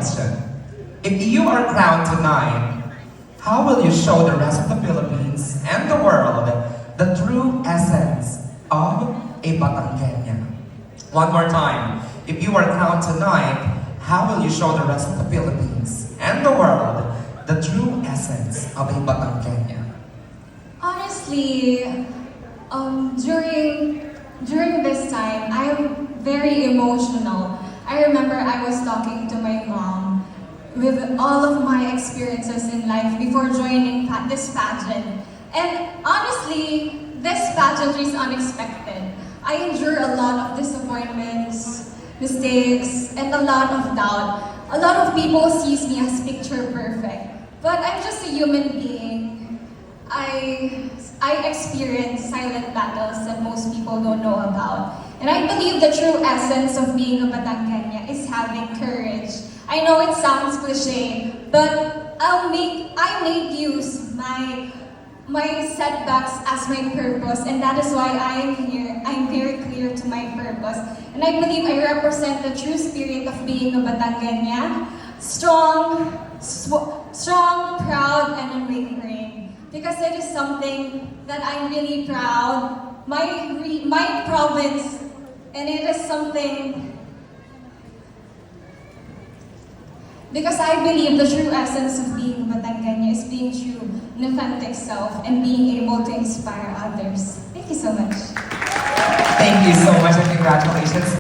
question. If you are crowned tonight, how will you show the rest of the Philippines and the world the true essence of a Batangueña? One more time. If you are crowned tonight, how will you show the rest of the Philippines and the world the true essence of a Batangueña? Honestly, during this time, I'm very emotional. I remember I was talking to my mom with all of my experiences in life before joining this pageant. And honestly, this pageant is unexpected. I endure a lot of disappointments, mistakes, and a lot of doubt. A lot of people sees me as picture perfect, but I'm just a human being. I experience silent battles that most people don't know about. And I believe the true essence of being a Batangueña is having courage. I know it sounds cliche, but I make use my setbacks as my purpose, and that is why I am here. I'm very clear to my purpose. And I believe I represent the true spirit of being a Batangueña. Strong, proud, and unwavering. Because it is something that I'm really proud. My province, and it is something because I believe the true essence of being Batangueña is being true, an authentic self, and being able to inspire others. Thank you so much. Thank you so much and congratulations.